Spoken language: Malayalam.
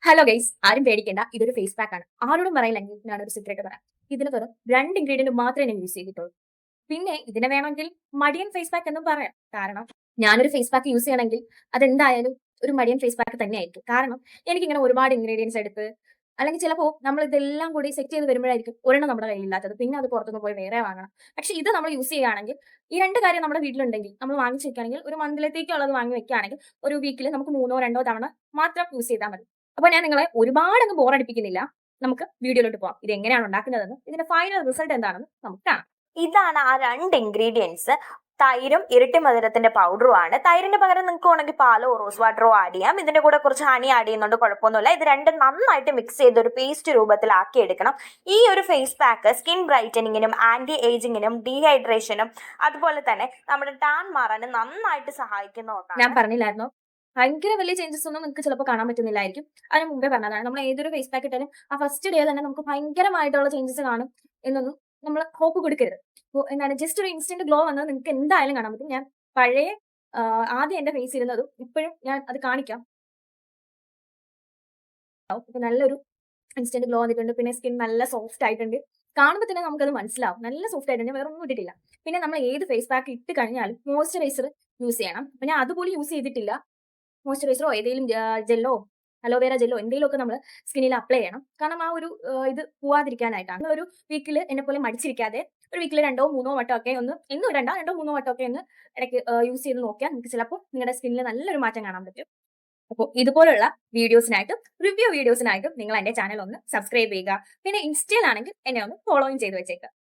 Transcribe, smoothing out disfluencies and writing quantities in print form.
ഹലോ ഗൈസ്, ആരും പേടിക്കേണ്ട. ഇതൊരു ഫേസ് പാക്ക് ആണ്. ആരോടും പറയില്ലെങ്കിൽ ഞാൻ ഒരു സീക്രട്ട് പറയാം. ഇതിന് വെറും 2 ഇൻഗ്രീഡിയന്റ് മാത്രമേ ഞാൻ യൂസ് ചെയ്തിട്ടുള്ളൂ. പിന്നെ ഇതിനെ വേണമെങ്കിൽ മടിയൻ ഫേസ് പാക്ക് എന്നും പറയാം. കാരണം ഞാനൊരു ഫേസ് പാക്ക് യൂസ് ചെയ്യണമെങ്കിൽ അതെന്തായാലും ഒരു മടിയൻ ഫേസ് പാക്ക് തന്നെയായിരിക്കും. കാരണം എനിക്കിങ്ങനെ ഒരുപാട് ഇൻഗ്രീഡിയൻസ് എടുത്ത് അല്ലെങ്കിൽ ചിലപ്പോൾ നമ്മൾ ഇതെല്ലാം കൂടി സെറ്റ് ചെയ്ത് വരുമ്പോഴായിരിക്കും ഒരെണ്ണം നമ്മുടെ കയ്യിലില്ലാത്തത്. പിന്നെ അത് പുറത്തുനിന്ന് പോയി വേറെ വാങ്ങണം. പക്ഷെ ഇത് നമ്മൾ യൂസ് ചെയ്യുകയാണെങ്കിൽ ഈ 2 കാര്യം നമ്മുടെ വീട്ടിലുണ്ടെങ്കിൽ നമ്മൾ വാങ്ങിച്ച് വെക്കുകയാണെങ്കിൽ ഒരു മന്തിലത്തേക്കുള്ളത് വാങ്ങി വെക്കുകയാണെങ്കിൽ ഒരു വീക്കിൽ നമുക്ക് 3ഓ 2ഓ തവണ മാത്രം യൂസ് ചെയ്താൽ മതി. അപ്പൊ ഞാൻ നിങ്ങളെ ഒരുപാട് അങ്ങ് ബോറടിപ്പിക്കുന്നില്ല. നമുക്ക് വീഡിയോയിലോട്ട് പോകാം. ഇത് എങ്ങനെയാണ് ഉണ്ടാക്കുന്നതെന്ന് ഇതിന്റെ ഫൈനൽ റിസൾട്ട് എന്താണെന്ന് നമുക്ക് കാണാം. ഇതാണ് ആ 2 ഇൻഗ്രീഡിയൻസ്. തൈരും ഇരട്ടി മധുരത്തിന്റെ പൗഡറും ആണ്. തൈരിന് പകരം നിങ്ങൾക്ക് വേണമെങ്കിൽ പാലോ റോസ് വാട്ടറോ ആഡ് ചെയ്യാം. ഇതിന്റെ കൂടെ കുറച്ച് ഹണി ആഡ് ചെയ്യുന്നുണ്ട്, കുഴപ്പമൊന്നുമില്ല. ഇത് രണ്ടും നന്നായിട്ട് മിക്സ് ചെയ്ത് ഒരു പേസ്റ്റ് രൂപത്തിലാക്കി എടുക്കണം. ഈ ഒരു ഫേസ് പാക്ക് സ്കിൻ ബ്രൈറ്റനിങ്ങിനും ആന്റി ഏജിങ്ങിനും ഡീഹൈഡ്രേഷനും അതുപോലെ തന്നെ നമ്മുടെ ടാൻ മാറാനും നന്നായിട്ട് സഹായിക്കുന്ന ഒന്നാണ്. ഞാൻ പറഞ്ഞില്ലായിരുന്നോ, ഭയങ്കര വലിയ ചേഞ്ചസ് ഒന്നും നിങ്ങൾക്ക് ചിലപ്പോൾ കാണാൻ പറ്റുന്നില്ലായിരിക്കും. അതിന് മുമ്പേ പറഞ്ഞതാണ്, നമ്മൾ ഏതൊരു ഫേസ് പാക്ക് ഇട്ടാലും ആ ഫസ്റ്റ് ഡേ തന്നെ നമുക്ക് ഭയങ്കരമായിട്ടുള്ള ചേഞ്ചസ് കാണും എന്നൊന്നും നമ്മൾ ഹോപ്പ് കൊടുക്കരുത്. അപ്പോൾ എന്താണ്, ജസ്റ്റ് ഒരു ഇൻസ്റ്റന്റ് ഗ്ലോ വന്നത് നിങ്ങൾക്ക് എന്തായാലും കാണാൻ പറ്റും. ഞാൻ പഴയ ആദ്യം എന്റെ ഫേസ് ഇരുന്നതും ഇപ്പോഴും ഞാൻ അത് കാണിക്കാം. ഇപ്പൊ നല്ലൊരു ഇൻസ്റ്റന്റ് ഗ്ലോ വന്നിട്ടുണ്ട്. പിന്നെ സ്കിൻ നല്ല സോഫ്റ്റ് ആയിട്ടുണ്ട്. കാണുമ്പോൾ തന്നെ നമുക്കത് മനസ്സിലാവും, നല്ല സോഫ്റ്റ് ആയിട്ടുണ്ട്. വേറെ ഒന്നും ഇട്ടിട്ടില്ല. പിന്നെ നമ്മൾ ഏത് ഫേസ് പാക്ക് ഇട്ട് കഴിഞ്ഞാലും മോയ്സ്ചറൈസർ യൂസ് ചെയ്യണം. അപ്പൊ ഞാൻ അതുപോലും യൂസ് ചെയ്തിട്ടില്ല. മോയ്സ്ചറൈസറോ ഏതെങ്കിലും ജെല്ലോ അലോവേര ജെല്ലോ എന്തെങ്കിലുമൊക്കെ നമ്മൾ സ്കിന്നിൽ അപ്ലൈ ചെയ്യണം. കാരണം ആ ഒരു ഇത് പോവാതിരിക്കാനായിട്ടാണ്. ഒരു വീക്കിൽ എന്നെ പോലെ മടിച്ചിരിക്കാതെ ഒരു വീക്കിൽ 2ഓ 3ഓ വട്ടമൊക്കെ ഒന്ന് എന്നും ഇടണ്ട, 2ഓ 3ഓ വട്ടമൊക്കെ ഒന്ന് ഇടയ്ക്ക് യൂസ് ചെയ്ത് നോക്കിയാൽ നിങ്ങൾക്ക് ചിലപ്പോൾ നിങ്ങളുടെ സ്കിന്നിൽ നല്ലൊരു മാറ്റം കാണാൻ പറ്റും. അപ്പോൾ ഇതുപോലുള്ള വീഡിയോസിനായിട്ടും റിവ്യൂ വീഡിയോസിനായിട്ടും നിങ്ങൾ എന്റെ ചാനൽ ഒന്ന് സബ്സ്ക്രൈബ് ചെയ്യുക. പിന്നെ ഇൻസ്റ്റയിലാണെങ്കിൽ എന്നെ ഒന്ന് ഫോളോയും ചെയ്ത് വെച്ചേക്കുക.